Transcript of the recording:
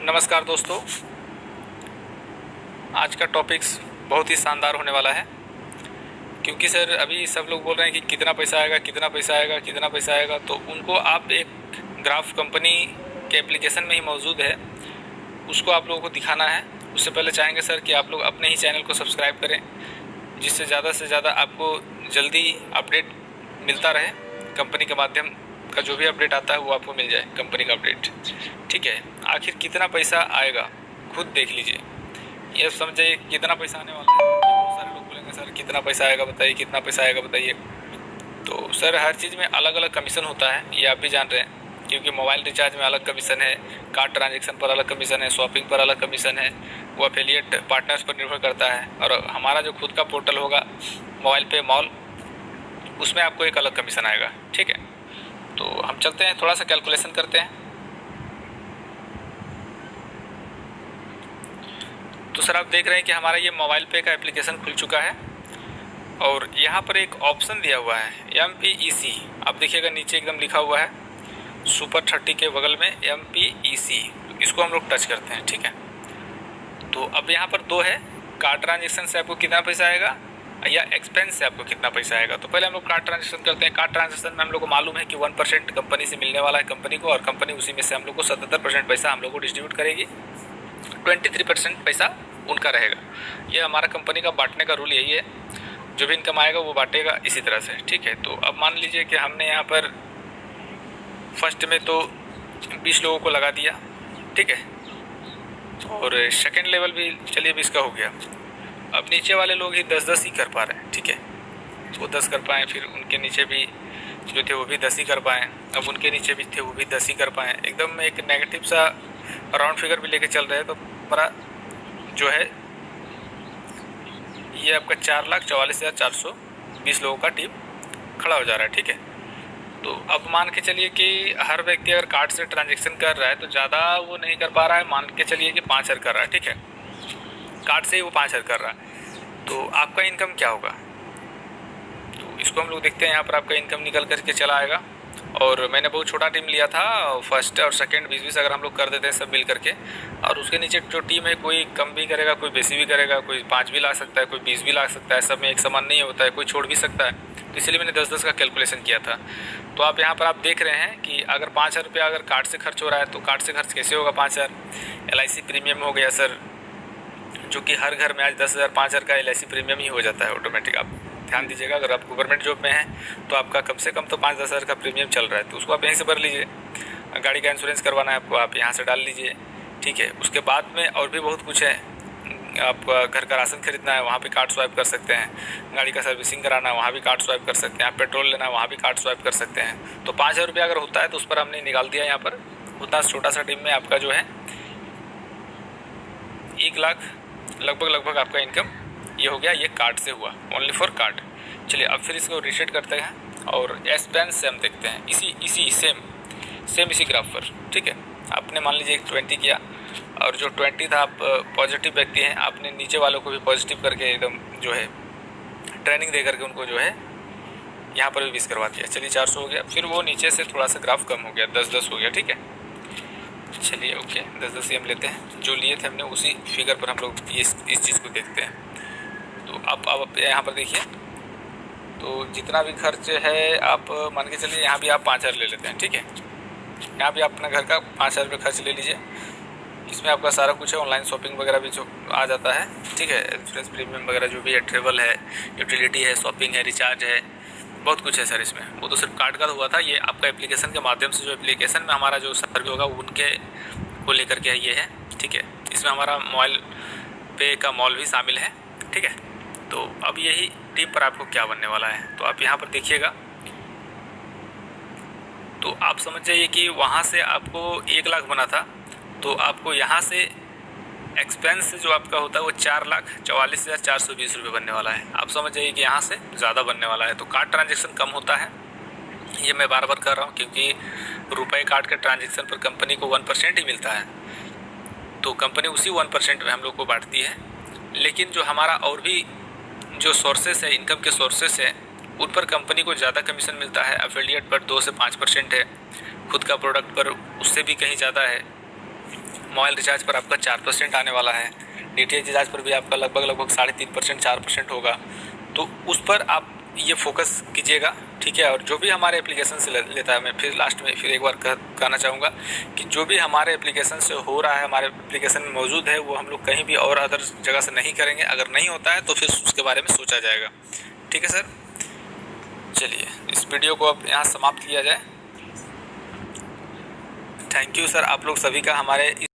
नमस्कार दोस्तों, आज का टॉपिक्स बहुत ही शानदार होने वाला है। क्योंकि सर अभी सब लोग बोल रहे हैं कि कितना पैसा आएगा, कितना पैसा आएगा, कितना पैसा आएगा। तो उनको आप एक ग्राफ कंपनी के एप्लीकेशन में ही मौजूद है, उसको आप लोगों को दिखाना है। उससे पहले चाहेंगे सर कि आप लोग अपने ही चैनल को सब्सक्राइब करें, जिससे ज़्यादा से ज़्यादा आपको जल्दी अपडेट मिलता रहे। कंपनी के माध्यम का जो भी अपडेट आता है वो आपको मिल जाए, कंपनी का अपडेट। ठीक है, आखिर कितना पैसा आएगा खुद देख लीजिए। ये समझिए कितना पैसा आने वाला है। बहुत सारे लोग बोलेंगे सर कितना पैसा आएगा बताइए, कितना पैसा आएगा बताइए। तो सर हर चीज़ में अलग अलग कमीशन होता है, ये आप भी जान रहे हैं। क्योंकि मोबाइल रिचार्ज में अलग कमीशन है, कार्ड ट्रांजेक्शन पर अलग कमीशन है, शॉपिंग पर अलग कमीशन है, वो एफिलिएट पार्टनर्स पर निर्भर करता है। और हमारा जो खुद का पोर्टल होगा मोबाइल पे मॉल, उसमें आपको एक अलग कमीशन आएगा। ठीक है, तो हम चलते हैं, थोड़ा सा कैलकुलेशन करते हैं। तो सर आप देख रहे हैं कि हमारा ये मोबाइल पे का एप्लीकेशन खुल चुका है और यहाँ पर एक ऑप्शन दिया हुआ है MPEC। आप देखिएगा नीचे एकदम लिखा हुआ है सुपर 30 के बगल में MPEC। इसको हम लोग टच करते हैं। ठीक है, तो अब यहाँ पर दो है, कार्ड ट्रांजेक्शन से आपको कितना पैसा आएगा या एक्सपेंस से आपको कितना पैसा आएगा। तो पहले हम लोग कार्ड ट्रांजेक्शन करते हैं। कार्ड ट्रांजेक्शन में हम लोग को मालूम है कि 1% कंपनी से मिलने वाला है कंपनी को, और कंपनी उसी में से हम लोग को 77% पैसा हम लोग को डिस्ट्रीब्यूट करेगी, 23% पैसा उनका रहेगा। ये हमारा कंपनी का बांटने का रूल यही है, जो भी इनकम आएगा वो बांटेगा इसी तरह से। ठीक है, तो अब मान लीजिए कि हमने यहाँ पर फर्स्ट में तो 20 लोगों को लगा दिया। ठीक है, और सेकेंड लेवल भी चलिए 20 का हो गया। अब नीचे वाले लोग ही 10-10 ही कर पा रहे हैं। ठीक है, वो 10 कर पाएँ, फिर उनके नीचे भी जो थे वो भी 10 ही कर पाएँ, अब उनके नीचे भी थे वो भी 10 ही कर पाएँ। एकदम एक नेगेटिव सा राउंड फिगर भी लेके चल रहे हैं। तो हमारा जो है ये आपका 4,44,420 लोगों का टीम खड़ा हो जा रहा है। ठीक है, तो अब मान के चलिए कि हर व्यक्ति अगर कार्ड से ट्रांजेक्शन कर रहा है तो ज़्यादा वो नहीं कर पा रहा है। मान के चलिए कि 5,000 कर रहा है। ठीक है, कार्ड से ही वो 5,000 कर रहा है, तो आपका इनकम क्या होगा। तो इसको हम लोग देखते हैं। यहाँ पर आपका इनकम निकल करके चला आएगा। और मैंने बहुत छोटा टीम लिया था, फर्स्ट और सेकंड 20-20 अगर हम लोग कर देते हैं सब मिल करके, और उसके नीचे जो टीम है कोई कम भी करेगा, कोई बेसी भी करेगा, कोई 5 भी ला सकता है, कोई 20 भी ला सकता है। सब में एक समान नहीं होता है, कोई छोड़ भी सकता है। तो इसलिए मैंने 10-10 का कैलकुलेशन किया था। तो आप यहाँ पर आप देख रहे हैं कि अगर 5,000 रुपया अगर कार्ड से खर्च हो रहा है तो कार्ड से खर्च कैसे होगा। 5,000 LIC प्रीमियम हो गया सर, जो कि हर घर में आज 10,000 5,000 का LIC प्रीमियम ही हो जाता है ऑटोमेटिक। आप ध्यान दीजिएगा, अगर आप गवर्नमेंट जॉब में हैं तो आपका कम से कम तो 5-10 हज़ार का प्रीमियम चल रहा है, तो उसको आप यहीं से भर लीजिए। गाड़ी का इंश्योरेंस करवाना है आपको, आप यहाँ से डाल लीजिए। ठीक है, उसके बाद में और भी बहुत कुछ है। आपका घर का राशन खरीदना है, वहाँ पे कार्ड स्वाइप कर सकते हैं। गाड़ी का सर्विसिंग कराना है, वहाँ भी कार्ड स्वाइप कर सकते हैं। आप पेट्रोल लेना है, वहाँ भी कार्ड स्वाइप कर सकते हैं। तो 5,000 रुपया अगर होता है तो उस पर हमने निकाल दिया। यहाँ पर उतना छोटा सा टीम में आपका जो है 1 लाख लगभग आपका इनकम ये हो गया। ये कार्ड से हुआ, ओनली फॉर कार्ड। चलिए अब फिर इसको रीसेट करते हैं और एक्सपेंस से हम देखते हैं इसी सेम इसी ग्राफ पर। ठीक है, आपने मान लीजिए 20 किया, और जो 20 था, आप पॉजिटिव व्यक्ति हैं, आपने नीचे वालों को भी पॉजिटिव करके एकदम जो है ट्रेनिंग दे करके उनको जो है यहाँ पर भी 20 करवा दिया। चलिए 400 हो गया। फिर वो नीचे से थोड़ा सा ग्राफ कम हो गया, 10-10 हो गया। ठीक है, चलिए ओके, 10-10 ही हम लेते हैं। जो लिए थे हमने उसी फिगर पर हम लोग इस चीज़ को देखते हैं। तो अब यहाँ पर देखिए, तो जितना भी खर्च है आप मान के चलिए यहाँ भी आप 5,000 ले लेते हैं। ठीक है, यहाँ भी आप अपना घर का 5,000 रुपये खर्च ले लीजिए। इसमें आपका सारा कुछ है, ऑनलाइन शॉपिंग वगैरह भी जो आ जाता है। ठीक है, इंश्योरेंस प्रीमियम वगैरह जो भी है, ट्रेवल है, यूटिलिटी है, शॉपिंग है, रिचार्ज है, बहुत कुछ है सर इसमें। वो तो सिर्फ कार्ड का हुआ था। ये आपका एप्लीकेशन के माध्यम से, जो एप्लीकेशन में हमारा जो सर्वे होगा उनके को लेकर के ये है। ठीक है, इसमें हमारा मोबाइल पे का मॉल भी शामिल है। ठीक है, तो अब यही टीम पर आपको क्या बनने वाला है, तो आप यहाँ पर देखिएगा। तो आप समझ जाइए कि वहाँ से आपको 1 लाख बना था, तो आपको यहाँ से एक्सपेंस जो आपका होता है वो 4,44,420 रुपये बनने वाला है। आप समझ जाइए कि यहाँ से ज़्यादा बनने वाला है। तो कार्ड ट्रांजेक्शन कम होता है, ये मैं बार बार कर रहा हूँ, क्योंकि रुपए कार्ड के ट्रांजेक्शन पर कंपनी को 1% ही मिलता है। तो कंपनी उसी 1% में हम लोग को बांटती है। लेकिन जो हमारा और भी जो सोर्सेस है, इनकम के सोर्सेस है, उन पर कंपनी को ज़्यादा कमीशन मिलता है। एफिलिएट पर 2 से 5% है, खुद का प्रोडक्ट पर उससे भी कहीं ज़्यादा है, मोबाइल रिचार्ज पर आपका 4% आने वाला है, DTH रिचार्ज पर भी आपका लगभग 3.5% 4% होगा। तो उस पर आप ये फोकस कीजिएगा, ठीक है। और जो भी हमारे एप्लीकेशन से लेता है, मैं फिर लास्ट में फिर एक बार कहना चाहूँगा कि जो भी हमारे एप्लीकेशन से हो रहा है, हमारे एप्लीकेशन में मौजूद है, वो हम लोग कहीं भी और अदर जगह से नहीं करेंगे। अगर नहीं होता है तो फिर उसके बारे में सोचा जाएगा, ठीक है सर। चलिए इस वीडियो को अब यहाँ समाप्त किया जाए। थैंक यू सर, आप लोग सभी का हमारे